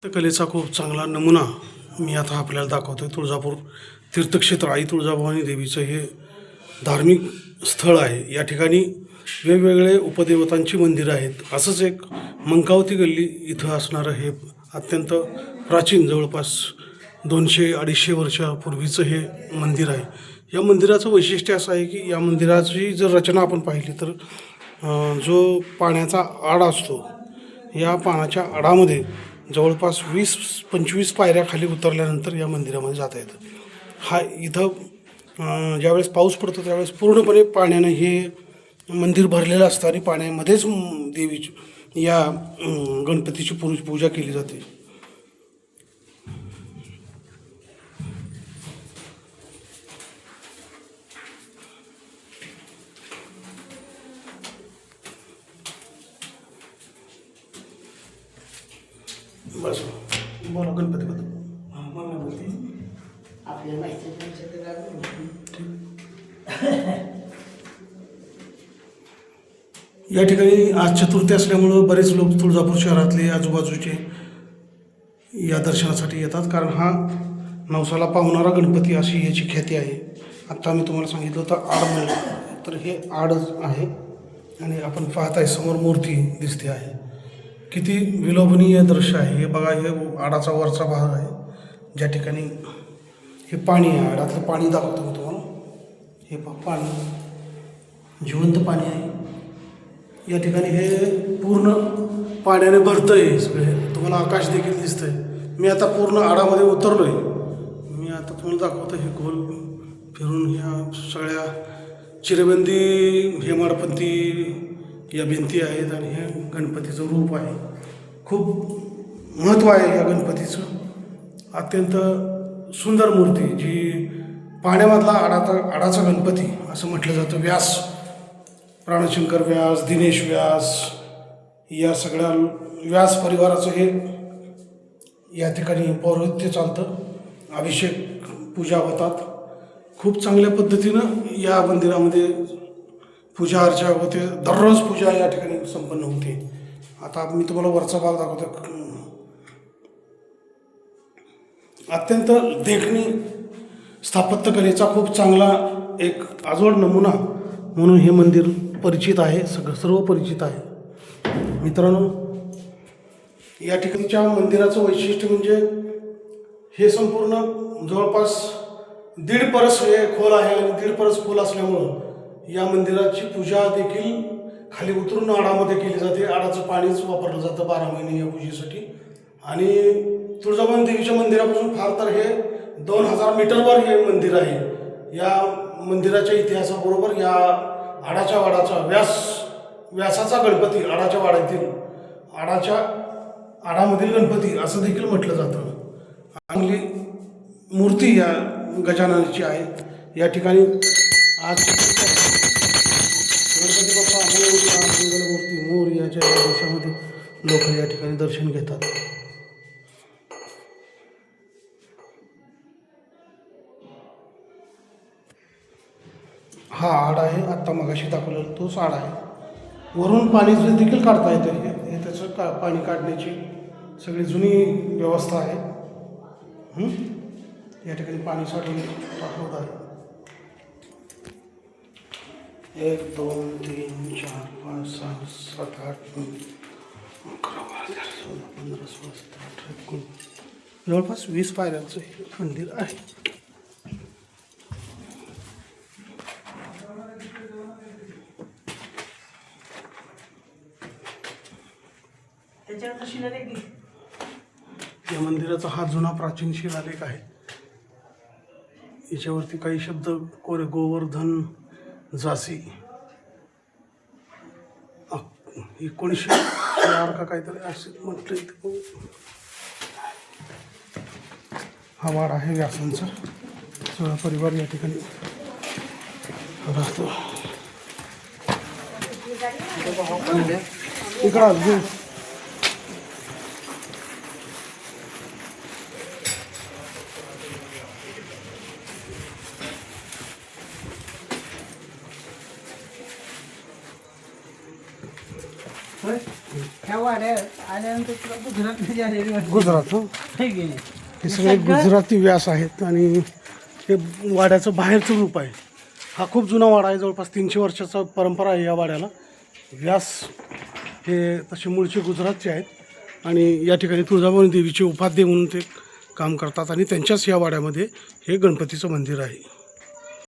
तर कलेचा खूप चांगला नमुना मी आता आपल्याला दाखवतो आहे. तुळजापूर तीर्थक्षेत्र आई तुळजाभवानी देवीचं हे धार्मिक स्थळ आहे. या ठिकाणी वेगवेगळे उपदेवतांची मंदिरं आहेत. असंच एक मंकावती गल्ली इथं असणारं हे अत्यंत प्राचीन जवळपास 200-250 वर्षापूर्वीचं हे मंदिर आहे. या मंदिराचं वैशिष्ट्य असं आहे की या मंदिराची जर रचना आपण पाहिली तर जो पाण्याचा आड असतो, या पाण्याच्या आडामध्ये जवळपास 20-25 पायऱ्या खाली उतरल्यानंतर या मंदिरामध्ये जाता येतं. हा इथं ज्यावेळेस पाऊस पडतो त्यावेळेस पूर्णपणे पाण्यानं हे मंदिर भरलेलं असतं आणि पाण्यामध्येच देवीची या गणपतीची पूजा केली जाते. बस बोला गणपतीबद्दल. आपल्या माहिती या ठिकाणी आज चतुर्थी असल्यामुळं बरेच लोक तुळजापूर शहरातले आजूबाजूचे या दर्शनासाठी येतात, कारण हा नवसाला पावणारा गणपती अशी याची ख्याती आहे. आत्ता मी तुम्हाला सांगितलं होतं आड म्हणलं, तर हे आडच आहे आणि आपण पाहत आहे समोर मूर्ती दिसते आहे. किती विलोभनीय दृश्य आहे हे बघा. हे आडाचा वरचा भाग आहे ज्या ठिकाणी हे पाणी आहे. आडातलं पाणी दाखवतो मी तुम्हाला. हे पाणी जिवंत पाणी आहे. या ठिकाणी हे पूर्ण पाण्याने भरतं आहे सगळे. तुम्हाला आकाश देखील दिसतं आहे. मी आता पूर्ण आडामध्ये उतरलो आहे. मी आता तुम्हाला दाखवतो हे गोल फिरून ह्या सगळ्या चिरेबंदी हेमाडपंथी या भिंती आहेत आणि हे गणपतीचं रूप आहे. खूप महत्त्व आहे या गणपतीचं. अत्यंत सुंदर मूर्ती जी पाण्यामधला आडाचा गणपती असं म्हटलं जातं. व्यास, प्राणशंकर व्यास, दिनेश व्यास या सगळ्या व्यास परिवाराचं हे या ठिकाणी पौरोहित्य चालतं. अभिषेक पूजा होतात. खूप चांगल्या पद्धतीनं या मंदिरामध्ये पूजा अर्चा होते. दररोज पूजा या ठिकाणी संपन्न होते. आता मी तुम्हाला वरचा भाग दाखवतो. अत्यंत देखणी स्थापत्यकलेचा खूप चांगला एक आजोड नमुना म्हणून हे मंदिर परिचित आहे. सर्व परिचित आहे. मित्रांनो, या ठिकाणच्या मंदिराचं वैशिष्ट्य म्हणजे हे संपूर्ण जवळपास 1.5 परस हे खोल आहे आणि 1.5 परस खोल असल्यामुळं या मंदिराची पूजा देखील खाली उतरून आडामध्ये केली जाते. आडाचं पाणीच वापरलं जातं 12 महिने या पूजेसाठी. आणि तुळजाभवानी देवीच्या मंदिरापासून फार तर हे 2000 मीटरवर हे मंदिर आहे. या मंदिराच्या इतिहासाबरोबर या आडाच्या वाडाचा व्यासाचा गणपती, आडाच्या वाड्यातील आडामधील गणपती असं देखील म्हटलं जातं. चांगली मूर्ती या गजाननाची आहे. या ठिकाणी आज गणपती बाप्पा मंगलमूर्ती मोर याच्या दिवसामध्ये लोक या ठिकाणी दर्शन घेतात. हा आड आहे. आत्ता मगाशी दाखवलेला तोच आड आहे. वरून पाणी देखील काढता येतं. हे त्याचं पाणी काढण्याची सगळी जुनी व्यवस्था आहे. या ठिकाणी पाणी साठवून टाकवत आहे. 1 2 3 4 5 6 7 8 9 11 12 13 14 15 16 17 18 19 जवळपास 20 पायऱ्यांचं हे मंदिर आहे. या मंदिराचा हा जुना प्राचीन शिलालेख आहे. याच्यावरती काही शब्द कोरे गोवर्धन जासी 1904 का काहीतरी असं म्हटलं इथं. हा वाडा आहे व्यासांचा. सगळा परिवार या ठिकाणी राहतो. इकडं ह्या वाड्यात आल्यानंतर तुला गुजरात आलेली वाटते. गुजरात हं? हे गेली. हे सगळे गुजराती व्यास आहेत आणि हे वाड्याचं बाहेरचं रूप आहे. हा खूप जुना वाडा आहे, जवळपास 300 वर्षाचा परंपरा आहे या वाड्याला. व्यास हे तसे मूळचे गुजरातचे आहेत आणि या ठिकाणी तुळजाभवानी देवीचे उपाध्ये म्हणून ते काम करतात आणि त्यांच्याच या वाड्यामध्ये हे गणपतीचं मंदिर आहे.